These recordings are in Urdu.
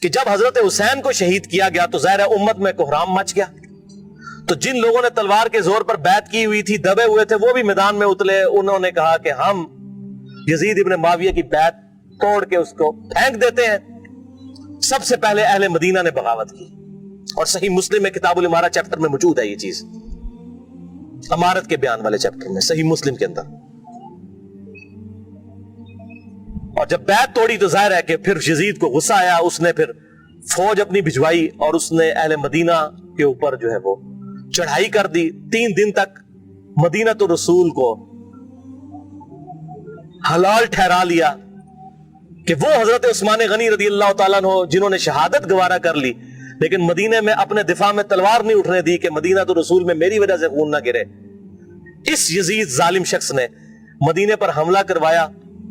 کہ جب حضرت حسین کو شہید کیا گیا تو ظاہر امت میں کوہرام مچ گیا، تو جن لوگوں نے تلوار کے زور پر بیعت کی ہوئی تھی، دبے ہوئے تھے، وہ بھی میدان میں اترے. انہوں نے کہا کہ ہم یزید ابن معاویہ کی بیعت توڑ کے اس کو پھینک دیتے ہیں. سب سے پہلے اہل مدینہ نے بغاوت کی، اور صحیح مسلم میں کتاب الامارہ چیپٹر میں موجود ہے یہ چیز، امارت کے بیان والے چیپٹر میں صحیح مسلم کے اندر. اور جب بیعت توڑی تو ظاہر ہے کہ پھر یزید کو غصہ آیا، اس نے پھر فوج اپنی بھجوائی اور اس نے اہل مدینہ کے اوپر جو ہے وہ چڑھائی کر دی. 3 دن تک مدینہ تو رسول کو حلال ٹھہرا لیا کہ وہ حضرت عثمان غنی رضی اللہ تعالیٰ عنہ جنہوں نے شہادت گوارا کر لی لیکن مدینے میں اپنے دفاع میں تلوار نہیں اٹھنے دی کہ مدینہ تو رسول میں میری وجہ سے خون نہ گرے. اس یزید ظالم شخص نے مدینے پر حملہ کروایا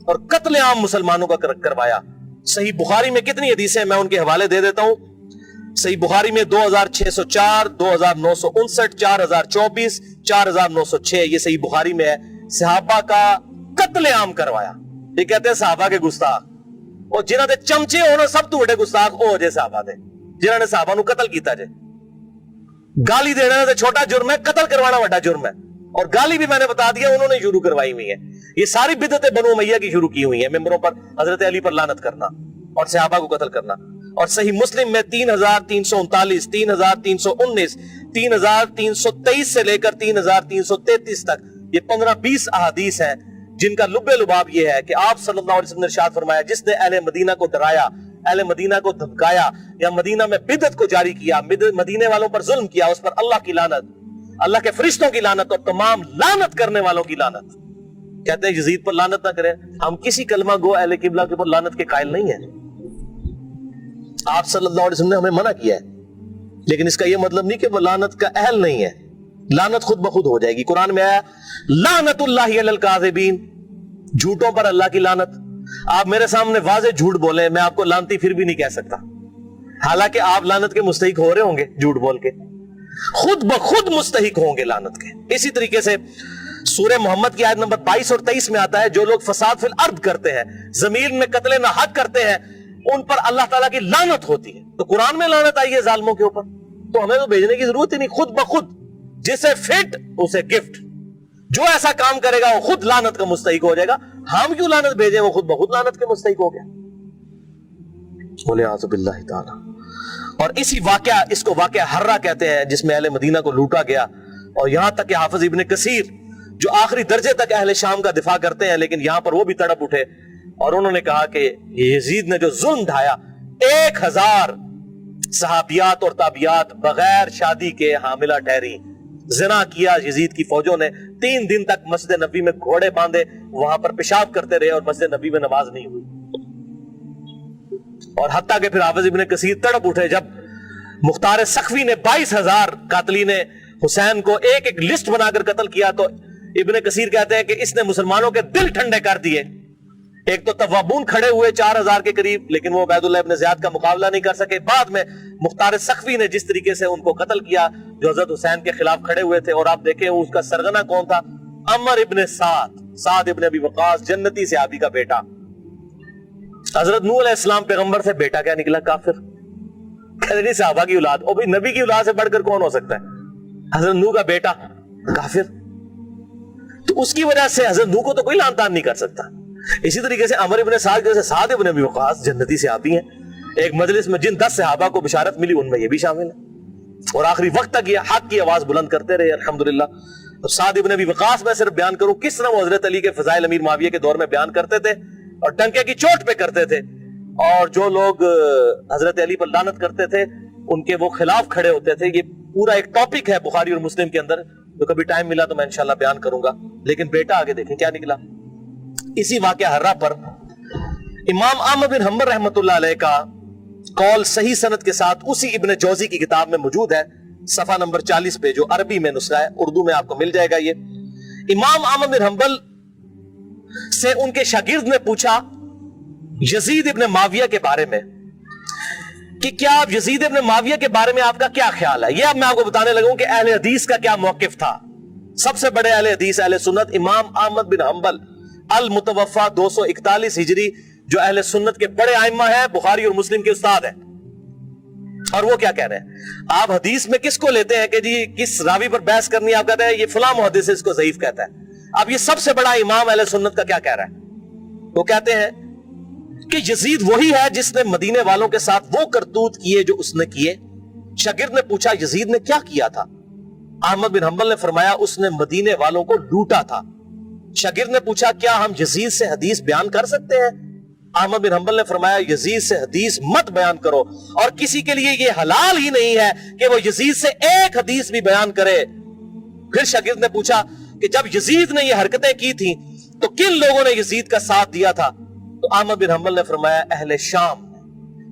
اور قتل عام مسلمانوں کا کروایا. صحیح بخاری میں کتنی حدیثیں میں ان کے حوالے دے دیتا ہوں. صحیح بخاری میں 2604 2959 4024 4906 یہ صحیح بخاری میں ہے. صحابہ کا قتل عام کروایا. یہ کہتے ہیں صحابہ کے گستاخ، اور جنہاں دے چمچے ہونا سب تو بڑے گستاخ او جے صحابہ دے جنہاں نے صحابہ نو قتل کیتا جے. گالی دینا سے چھوٹا جرم ہے، قتل کروانا بڑا جرم ہے. اور گالی بھی میں نے بتا دیا انہوں نے شروع کروائی ہوئی ہے. یہ ساری بدعتیں بنو امیہ کی شروع کی ہوئی ہیں، ممبروں پر حضرت علی پر لعنت کرنا اور صحابہ کو قتل کرنا. اور صحیح مسلم میں 3339 3319 3323 سے لے کر 3333 تک یہ 15-20 احادیث ہیں جن کا لب لباب یہ ہے کہ آپ صلی اللہ علیہ وسلم نے ارشاد فرمایا جس نے اہل مدینہ کو ڈرایا، اہل مدینہ کو دھمکایا یا مدینہ میں بدعت کو جاری کیا، مدینے والوں پر ظلم کیا، اس پر اللہ کی لعنت، اللہ کے فرشتوں کی لعنت اور تمام لعنت کرنے والوں کی لعنت. کہتے ہیں یزید پر لعنت نہ کریں. ہم کسی کلمہ گو اہل قبلہ کے پر لعنت کے قائل نہیں ہیں. آپ صلی اللہ علیہ وسلم نے ہمیں منع کیا ہے، لیکن اس کا یہ مطلب نہیں کہ وہ لعنت کا اہل نہیں ہے. لعنت خود بخود ہو جائے گی. قرآن میں آیا لعنت اللہ علی الکاذبین، جھوٹوں پر اللہ کی لعنت. آپ میرے سامنے واضح جھوٹ بولیں، میں آپ کو لعنتی پھر بھی نہیں کہہ سکتا، حالانکہ آپ لعنت کے مستحق ہو رہے ہوں گے. جھوٹ بول کے خود بخود مستحق ہوں گے لعنت کے. اسی طریقے سے سورہ محمد کی آیت نمبر 22 اور 23 میں آتا ہے جو لوگ فساد فی الارض کرتے ہیں، زمین میں قتل ناحق کرتے ہیں، ان پر اللہ تعالیٰ کی لعنت ہوتی ہے. تو قرآن میں لعنت آئی ہے ظالموں کے اوپر، تو ہمیں تو بھیجنے کی ضرورت ہی نہیں. خود بخود جسے فٹ اسے گفٹ، جو ایسا کام کرے گا وہ خود لعنت کا مستحق ہو جائے گا. ہم کیوں لعنت بھیجیں، وہ خود بخود لعنت کے مستحق ہو گیا. بولے اعوذ باللہ تعالی. اور اسی واقعہ، اس کو واقعہ حرہ کہتے ہیں جس میں اہل مدینہ کو لوٹا گیا. اور یہاں تک کہ حافظ ابن کثیر جو آخری درجے تک اہل شام کا دفاع کرتے ہیں، لیکن یہاں پر وہ بھی تڑپ اٹھے اور انہوں نے کہا کہ یزید نے جو ظلم ڈھایا، 1000 صحابیات اور تابعیات بغیر شادی کے حاملہ ٹھہری. زنا کیا یزید کی فوجوں نے. 3 دن تک مسجد نبی میں گھوڑے باندھے وہاں پر پیشاب کرتے رہے اور مسجد نبی میں نماز نہیں ہوئی. اور حتیٰ کہ پھر حافظ ابن کثیر تڑپ اٹھے جب مختار سخوی نے 22,000 قاتلین حسین کو ایک ایک لسٹ بنا کر قتل کیا، تو ابن کثیر کہتے ہیں کہ اس نے مسلمانوں کے دل ٹھنڈے کر دیے. ایک تو توابون کھڑے ہوئے 4000 کے قریب، لیکن وہ عبید اللہ ابن زیاد کا مقابلہ نہیں کر سکے. بعد میں مختار سخوی نے جس طریقے سے ان کو قتل کیا جو حضرت حسین کے خلاف کھڑے ہوئے تھے. اور آپ دیکھیں اس کا سرغنہ کون تھا؟ عمر ابن سعد ابن ابی وقاص، جنتی صحابی کا بیٹا. حضرت نوح علیہ السلام پیغمبر سے بیٹا کیا نکلا؟ کافر. کہتے نہیں صحابہ کی اولاد، اور بھی نبی کی اولاد سے بڑھ کر کون ہو سکتا ہے؟ حضرت نوح کا بیٹا کافر. تو اس کی وجہ سے حضرت نوح کو تو کوئی لعن طعن نہیں کر سکتا. اسی طریقے سے عمر ابن سعد جیسے سعد ابن ابی وقاص جنتی صحابی ہیں. ایک مجلس میں جن 10 صحابہ کو بشارت ملی ان میں یہ بھی شامل ہے، اور آخری وقت تک یہ حق کی آواز بلند کرتے رہے الحمدللہ. سعد ابن ابی وقاص میں صرف بیان کروں کس طرح وہ حضرت علی کے فضائل امیر معاویہ کے دور میں بیان کرتے تھے اور ڈنکے کی چوٹ پہ کرتے تھے، اور جو لوگ حضرت علی پر لعنت کرتے تھے ان کے وہ خلاف کھڑے ہوتے تھے. یہ پورا ایک ٹاپک ہے بخاری اور مسلم کے اندر، تو کبھی ٹائم ملا تو میں انشاءاللہ بیان کروں گا. لیکن بیٹا آگے دیکھیں کیا نکلا. اسی واقعہ حرہ پر امام احمد بن حنبل رحمۃ اللہ علیہ کا قول صحیح سند کے ساتھ اسی ابن جوزی کی کتاب میں موجود ہے، صفحہ نمبر 40 پہ، جو عربی میں نسخہ ہے، اردو میں آپ کو مل جائے گا. یہ امام احمد بن حنبل سے ان کے شاگرد نے پوچھا یزید ابن معاویہ کے بارے میں کہ کیا آپ یزید ابن معاویہ کے بارے میں آپ کا کیا خیال ہے. یہ اب میں آپ کو بتانے لگا ہوں کہ اہل حدیث کا کیا موقف تھا. سب سے بڑے اہل حدیث اہل سنت امام احمد بن حنبل المتوفا 241 ہجری، جو اہل سنت کے بڑے ائمہ ہیں، بخاری اور مسلم کے استاد ہیں. اور وہ کیا کہہ رہے ہیں؟ آپ حدیث میں کس کو لیتے ہیں کہ جی کس راوی پر بحث کرنی ہے؟ آپ کہتے ہیں یہ فلاں محدث اس کو ضعیف کہتا ہے. اب یہ سب سے بڑا امام اہل سنت کا کیا کہہ رہا ہے؟ وہ کہتے ہیں کہ یزید وہی ہے جس نے مدینے والوں کے ساتھ وہ کرتوت کیے جو اس نے کیے. شاگرد نے پوچھا یزید نے کیا کیا تھا؟ احمد بن حنبل نے فرمایا اس نے مدینے والوں کو لوٹا تھا. شاگرد نے پوچھا کیا ہم یزید سے حدیث بیان کر سکتے ہیں؟ احمد بن حنبل نے فرمایا یزید سے حدیث مت بیان کرو، اور کسی کے لیے یہ حلال ہی نہیں ہے کہ وہ یزید سے ایک حدیث بھی بیان کرے. پھر شاگرد نے پوچھا کہ جب یزید نے یہ حرکتیں کی تھیں تو کن لوگوں نے یزید کا ساتھ دیا تھا؟ تو احمد بن حنبل نے فرمایا اہل شام،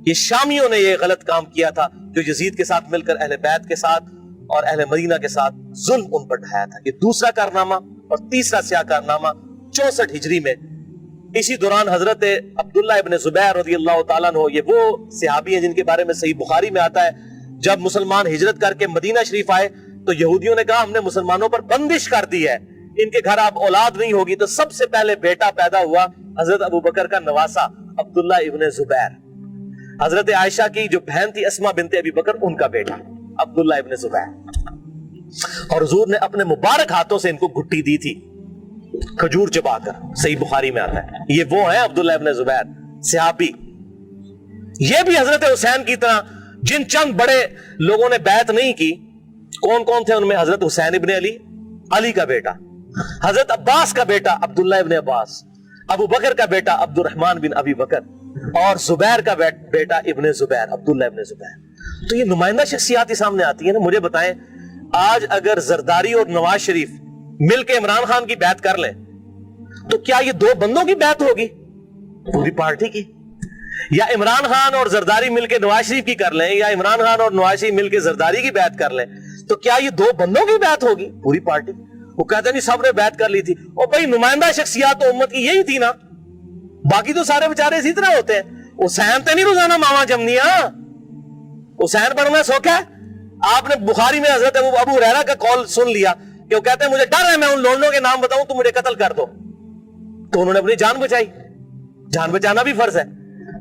یہ شامیوں نے یہ غلط کام کیا تھا جو یزید کے ساتھ مل کر اہل بیت کے ساتھ اور اہل مدینہ کے ساتھ ظلم ان پر ڈھایا تھا. یہ دوسرا کارنامہ. اور تیسرا سیاہ کارنامہ 64 ہجری میں اسی دوران حضرت عبداللہ ابن زبیر رضی اللہ تعالیٰ عنہ، یہ وہ صحابی ہیں جن کے بارے میں صحیح بخاری میں آتا ہے جب مسلمان ہجرت کر کے مدینہ شریف آئے تو یہودیوں نے کہا ہم نے مسلمانوں پر بندش کر دی ہے، ان کے گھر اب اولاد نہیں ہوگی. تو سب سے پہلے بیٹا پیدا ہوا حضرت ابو بکر کا نواسا عبداللہ ابن زبیر. حضرت عائشہ کی جو بہن تھی اسما بنت ابی بکر، ان کا بیٹا عبداللہ ابن زبیر. اور حضور نے اپنے مبارک ہاتھوں سے ان کو گھٹی دی تھی کھجور چبا کر، صحیح بخاری میں آتا ہے. یہ وہ ہیں عبداللہ ابن زبیر صحابی. یہ بھی حضرت حسین کی طرح جن چند بڑے لوگوں نے بیعت نہیں کی. کون کون تھے ان میں؟ حضرت حسین ابن علی، علی کا بیٹا، حضرت عباس کا بیٹا عبداللہ ابن عباس، ابو بکر کا بیٹا عبد الرحمن بن ابی بکر، اور زبیر کا بیٹا ابن زبیر، عبداللہ ابن زبیر. تو یہ نمائندہ شخصیات ہی سامنے آتی ہیں نا. مجھے بتائیں آج اگر زرداری اور نواز شریف مل کے عمران خان کی بیعت کر لیں تو کیا یہ دو بندوں کی بیعت ہوگی؟ پوری پارٹی کی. یا عمران خان اور زرداری مل کے نواز شریف کی کر لیں، یا عمران خان اور نواز شریف مل کے زرداری کی بیعت کر لیں تو کیا یہ دو بندوں کی بیعت ہوگی؟ پوری پارٹی. وہ کہتے ہیں سب نے بیعت کر لی تھی. اور بھائی نمائندہ شخصیات تو امت کی یہی تھی نا، باقی تو سارے بیچارے اسی طرح ہوتے ہیں. حسین تے نہیں روزانہ ماما جمنیا، حسین بننا سوکھ ہے. آپ نے بخاری میں حضرت ابو ہریرہ کا قول سن لیا کہ وہ کہتے ہیں مجھے ڈر ہے میں ان لوگوں کے نام بتاؤں تو مجھے قتل کر دو، تو انہوں نے اپنی جان بچائی. جان بچانا بھی فرض ہے،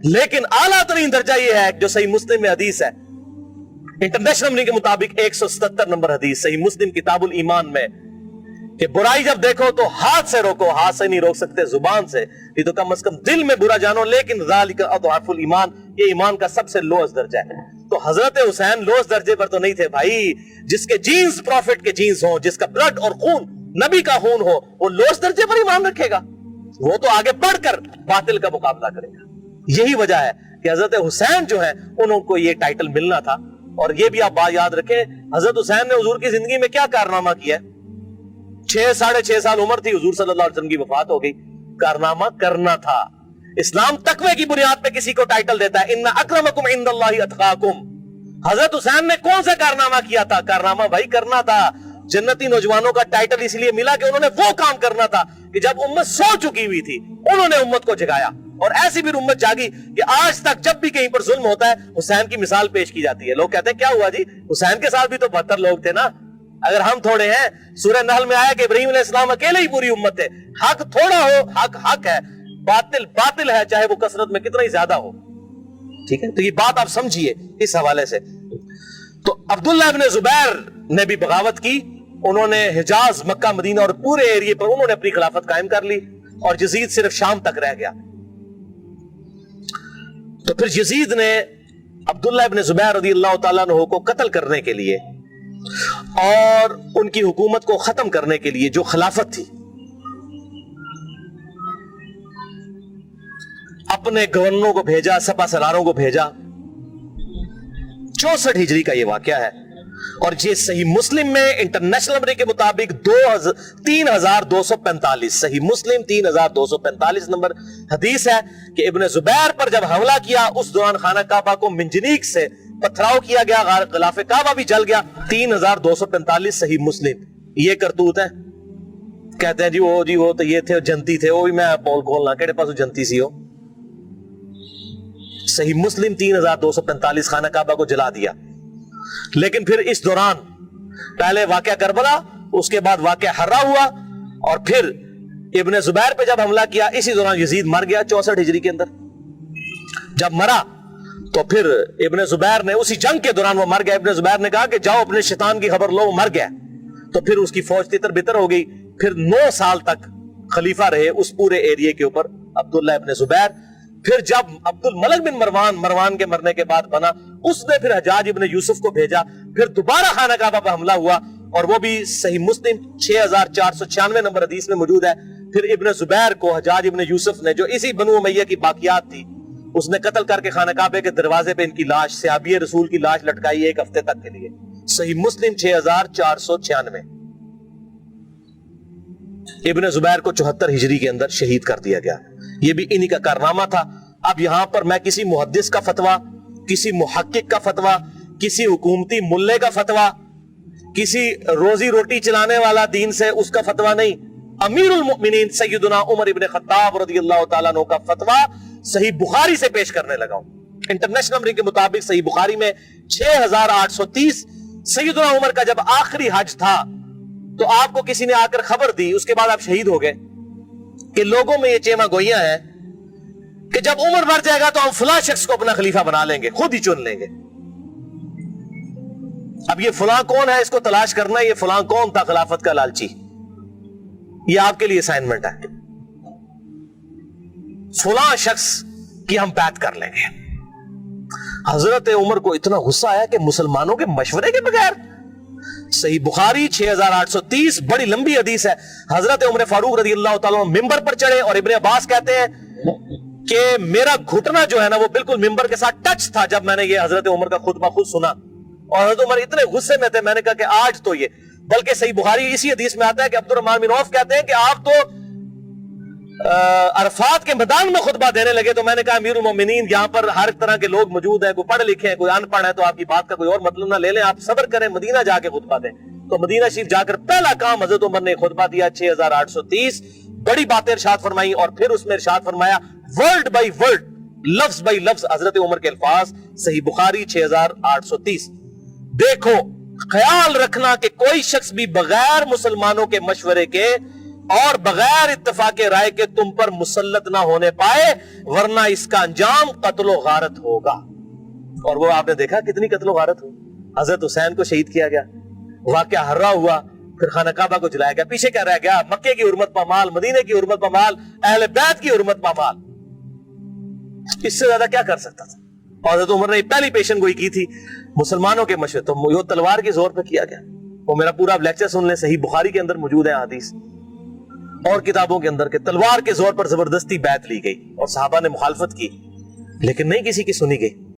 لیکن اعلیٰ ترین درجہ یہ ہے جو صحیح مسلم میں حدیث ہے، انٹرنیشنل نمبر کے مطابق 177 نمبر حدیث صحیح مسلم کتاب الایمان میں، کہ برائی جب دیکھو تو ہاتھ سے روکو. ہاتھ سے نہیں روک سکتے، زبان سے، یہ تو کم از کم دل میں برا جانو. لیکن ذالک اضعف الایمان، یہ ایمان کا سب سے لوز درجہ ہے. تو حضرت حسین لوز درجے پر تو نہیں تھے بھائی. جس کے جینز پروفٹ کے جینز ہوں، جس کا بلڈ اور خون نبی کا خون ہو، وہ لوز درجے پر ایمان رکھے گا؟ وہ تو آگے بڑھ کر باطل کا مقابلہ کرے گا. یہی وجہ ہے کہ حضرت حسین جو ہیں انہوں کو یہ ٹائٹل ملنا تھا. اور یہ بھی آپ بات یاد رکھیں، حضرت حسین نے حضور کی زندگی میں کیا کارنامہ کیا ہے؟ 6.5 سال عمر تھی، حضور صلی اللہ علیہ وسلم کی وفات ہو گئی. کارنامہ کرنا تھا. اسلام تقوی کی بنیاد پہ کسی کو ٹائٹل دیتا ہے، ان اکرمکم عند اللہ اتقاکم. حضرت حسین نے کون سا کارنامہ کیا تھا؟ کارنامہ بھائی کرنا تھا. جنتی نوجوانوں کا ٹائٹل اس لیے ملا کہ انہوں نے وہ کام کرنا تھا کہ جب امت سو چکی ہوئی تھی انہوں نے امت کو جگایا. اور ایسی بھی امت جاگی کہ آج تک جب بھی کہیں پر ظلم ہوتا ہے حسین کی مثال پیش کی جاتی ہے. لوگ کہتے ہیں کیا ہوا جی، حسین کے ساتھ بھی تو 72 لوگ تھے نا. اگر ہم تھوڑے ہیں، سورہ نحل میں آیا کہ ابراہیم علیہ السلام اکیلے ہی پوری امت ہے. حق تھوڑا ہو، حق حق ہے، باطل باطل ہے، چاہے وہ کثرت میں کتنا ہی زیادہ ہو. ٹھیک ہے، تو یہ بات آپ سمجھیے اس حوالے سے. تو عبداللہ ابن زبیر نے بھی بغاوت کی. انہوں نے حجاز، مکہ، مدینہ اور پورے ایریے پر انہوں نے اپنی خلافت قائم کر لی اور یزید صرف شام تک رہ گیا. تو پھر یزید نے عبداللہ ابن زبیر رضی اللہ تعالیٰ عنہ کو قتل کرنے کے لیے اور ان کی حکومت کو ختم کرنے کے لیے جو خلافت تھی، اپنے گورنروں کو بھیجا، سپہ سالاروں کو بھیجا. 64 ہجری کا یہ واقعہ ہے. اور یہ صحیح مسلم میں انٹرنیشنل نمبر کے مطابق 3245 صحیح مسلم 3245 نمبر حدیث ہے کہ ابن زبیر پر جب حملہ کیا اس دوران خانہ کعبہ کو منجنیق سے پتھراؤ کیا گیا، غلاف کعبہ بھی جل گیا. 3245 صحیح مسلم. یہ کرتوت ہے. کہتے ہیں جی وہ تو یہ تھے جنتی تھے، وہ بھی میں پول کھولنا کہڑے پاس جنتی سی ہو. صحیح مسلم 3245 خانہ کعبہ کو جلا دیا. لیکن پھر اس دوران پہلے واقعہ کربلا، اس کے بعد واقعہ حرہ ہوا، اور پھر ابن زبیر پہ جب حملہ کیا اسی دوران یزید مر گیا 64 ہجری کے اندر. جب مرا تو پھر ابن زبیر نے اسی جنگ کے دوران وہ مر گیا. ابن زبیر نے کہا کہ جاؤ اپنے شیطان کی خبر لو, وہ مر گیا. تو پھر اس کی فوج تتر بتر ہو گئی. پھر 9 سال تک خلیفہ رہے اس پورے ایریے کے اوپر عبداللہ ابن زبیر. پھر جب عبد الملک بن مروان کے مرنے کے بعد بنا, اس نے پھر حجاج ابن یوسف کو بھیجا. پھر دوبارہ خانہ کعبہ پر حملہ ہوا, اور وہ بھی صحیح مسلم 6496 نمبر حدیث میں موجود ہے. پھر ابن زبیر کو حجاج ابن یوسف نے, جو اسی بنو امیہ کی باقیات تھی, اس نے قتل کر کے خانہ کعبے کے دروازے پہ ان کی لاش, صحابی رسول کی لاش لٹکائی 1 ہفتے تک کے لیے. صحیح مسلم 6496. ابن زبیر کو 74 ہجری کے اندر شہید کر دیا گیا. یہ بھی انہی کا کارنامہ تھا. اب یہاں پر میں کسی محدث کا فتویٰ, کسی محقق کا فتویٰ, کسی حکومتی ملے کا فتویٰ, کسی روزی روٹی چلانے والا دین سے اس کا فتویٰ نہیں, امیر المؤمنین سیدنا عمر ابن خطاب رضی اللہ تعالیٰ عنہ کا فتویٰ صحیح بخاری سے پیش کرنے لگا ہوں. انٹرنیشنل نمبرنگ کے مطابق صحیح بخاری میں 6830. سیدنا عمر کا جب آخری حج تھا تو آپ کو کسی نے آ کر خبر دی, اس کے بعد آپ شہید ہو گئے, کہ لوگوں میں یہ چیما گوئیاں ہیں کہ جب عمر مر جائے گا تو ہم فلاں شخص کو اپنا خلیفہ بنا لیں گے, خود ہی چن لیں گے. اب یہ فلاں کون ہے, اس کو تلاش کرنا. یہ فلاں کون تھا خلافت کا لالچی, یہ آپ کے لیے اسائنمنٹ ہے. فلاں شخص کی ہم بیعت کر لیں گے. حضرت عمر کو اتنا غصہ آیا کہ مسلمانوں کے مشورے کے بغیر. صحیح بخاری 6830, بڑی لمبی حدیث ہے. حضرت عمر فاروق رضی اللہ تعالیٰ ممبر پر چڑھے, اور ابن عباس کہتے ہیں کہ میرا گھٹنا جو ہے نا وہ بالکل ممبر کے ساتھ ٹچ تھا جب میں نے یہ حضرت عمر کا خطبہ خود سنا. اور حضرت عمر اتنے غصے میں تھے, میں نے کہا کہ آج تو یہ, بلکہ صحیح بخاری اسی حدیث میں آتا ہے کہ عبد الرحمن بن عوف کہتے ہیں کہ آپ تو عرفات کے میدان میں خطبہ دینے لگے. تو میں نے کہا امیر المومنین, یہاں پر ہر طرح کے لوگ موجود ہیں, کوئی پڑھ لکھے ہیں, کوئی ان پڑھ ہے, تو آپ کی بات کا کوئی اور مطلب نہ لے لیں, آپ صبر کریں, مدینہ جا کے خطبہ دیں. تو مدینہ شریف جا کر پہلا کام حضرت عمر نے خطبہ دیا 6830. بڑی باتیں ارشاد فرمائی, اور پھر اس میں ارشاد فرمایا ورڈ بائی ورڈ, لفظ بائی لفظ حضرت عمر کے الفاظ. صحیح بخاری 6830. دیکھو, خیال رکھنا کہ کوئی شخص بھی بغیر مسلمانوں کے مشورے کے اور بغیر اتفاق رائے کے تم پر مسلط نہ ہونے پائے, ورنہ اس کا انجام قتل و غارت ہوگا. اور وہ آپ نے دیکھا کتنی قتل و غارت ہوئی. حضرت حسین کو شہید کیا گیا, واقعہ ہررا ہوا, پھر خانہ کعبہ کو جلایا گیا. پیچھے کیا رہ گیا؟ مکے کی حرمت پامال, مدینے کی حرمت پامال, اہل بیت کی حرمت پامال. اس سے زیادہ کیا کر سکتا تھا؟ اور حضرت عمر نے پہلی پیشن گوئی کی تھی مسلمانوں کے مشورے, تو وہ تلوار کے زور پہ کیا گیا. وہ میرا پورا لیکچر سن لیں, صحیح بخاری کے اندر موجود ہے حدیث, اور کتابوں کے اندر, کہ تلوار کے زور پر زبردستی بیعت لی گئی, اور صحابہ نے مخالفت کی, لیکن نہیں کسی کی سنی گئی.